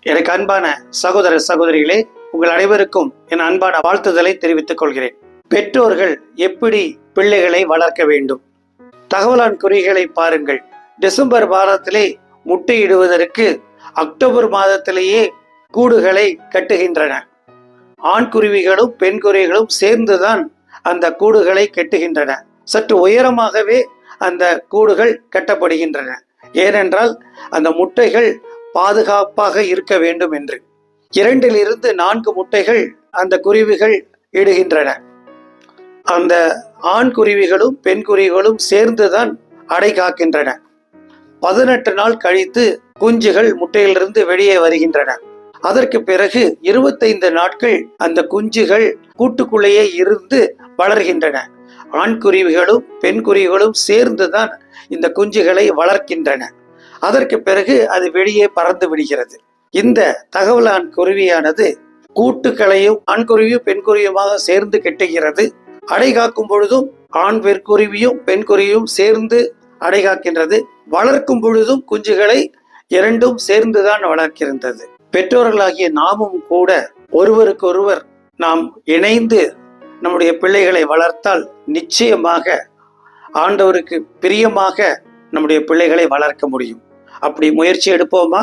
எனக்கு அன்பான சகோதர சகோதரிகளே, உங்கள் அனைவருக்கும் என் அன்பான வாழ்த்துதலை தெரிவித்துக் கொள்கிறேன். பெற்றோர்கள் எப்படி பிள்ளைகளை வளர்க்க வேண்டும்? தகவலான் குறிகளை பாருங்கள். டிசம்பர் மாதத்திலே முட்டையிடுவதற்கு அக்டோபர் மாதத்திலேயே கூடுகளை கட்டுகின்றன. ஆண் குருவிகளும் பெண் குருவிகளும் சேர்ந்துதான் அந்த கூடுகளை கட்டுகின்றன. சற்று உயரமாகவே அந்த கூடுகள் கட்டப்படுகின்றன. ஏனென்றால் அந்த முட்டைகள் பாதுகாப்பாக இருக்க வேண்டும் என்று. 2 to 4 முட்டைகள் அந்த குருவிகள் இடுகின்றன. அந்த ஆண் குருவிகளும் பெண் குருவிகளும் சேர்ந்துதான் அடை காக்கின்றன. 18 நாள் கழித்து குஞ்சுகள் முட்டையிலிருந்து வெளியே வருகின்றன. அதற்கு பிறகு 25 நாட்கள் அந்த குஞ்சுகள் கூட்டுக்குள்ளேயே இருந்து வளர்கின்றன. ஆண் குருவிகளும் பெண் குருவிகளும் சேர்ந்துதான் இந்த குஞ்சுகளை வளர்க்கின்றன. அதற்கு பிறகு அது வெளியே பறந்து விடுகிறது. இந்த தகவலான் குருவியானது கூட்டுக்களையும் ஆண் குருவியும் பெண் குருவியுமாக சேர்ந்து கட்டுகிறது. அடை காக்கும் பொழுதும் ஆண் குருவியும் பெண் குருவியும் சேர்ந்து அடை காக்கின்றது. வளர்க்கும் பொழுதும் குஞ்சுகளை இரண்டும் சேர்ந்துதான் வளர்க்கின்றது. பெற்றோர்களாகிய நாமும் கூட ஒருவருக்கொருவர் நாம் இணைந்து நம்முடைய பிள்ளைகளை வளர்த்தால் நிச்சயமாக ஆண்டவருக்கு பிரியமாக நம்முடைய பிள்ளைகளை வளர்க்க முடியும். அப்படி முயற்சி எடுப்போமா?